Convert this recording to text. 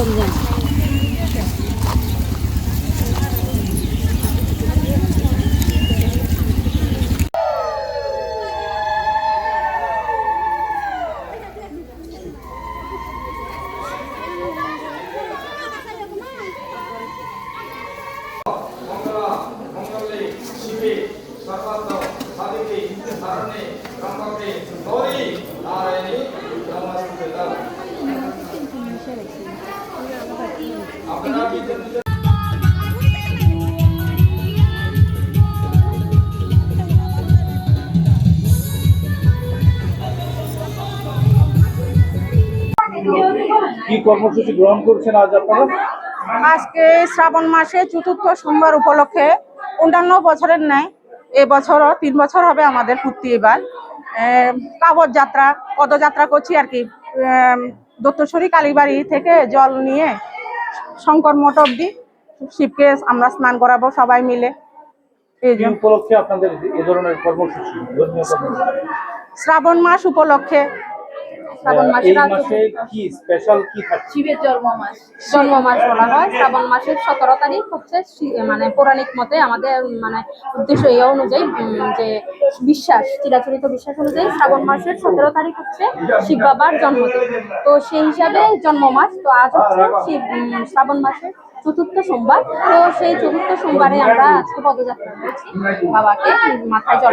রমজান। কি কর্মসূচি গ্রহণ করছেন আজ আপনারা? আজকে শ্রাবণ মাসে চতুর্থ সোমবার উপলক্ষে অন্যান্য বছরের ন্যায় এবছরও 3 বছর হবে আমাদের পূর্তি। এবার কাবর যাত্রা পদযাত্রা করছি আর কি। দত্তশ্বরী কালীবাড়ি থেকে জল নিয়ে শঙ্কর মঠ অব্দি শিবকে আমরা স্নান করাবো সবাই মিলে। এই কি উপলক্ষে আপনাদের এ ধরনের কর্মসূচি, ধর্মীয় কর্মসূচি? শ্রাবণ মাস উপলক্ষে। এই মাসে কি স্পেশাল কি থাকছে? শিবের জন্মমাস বলা হয়। শ্রাবণ মাসের 17 তারিখ হচ্ছে মানে পৌরাণিক মতে আমাদের মানে উদ্দেশ্য এই অনুযায়ী যে বিশ্বাস, চিরাচরিত বিশ্বাস অনুযায়ী শ্রাবণ মাসের 17 তারিখ হচ্ছে শিব বাবার জন্মদিন। তো সেই হিসাবে জন্মমাস। তো আজ হচ্ছে শ্রাবণ মাসের চতুর্থ সোমবার। তো সেই চতুর্থ সোমবারে আমরা আজকে পদযাত্রা করেছি বাবাকে মাথায় জল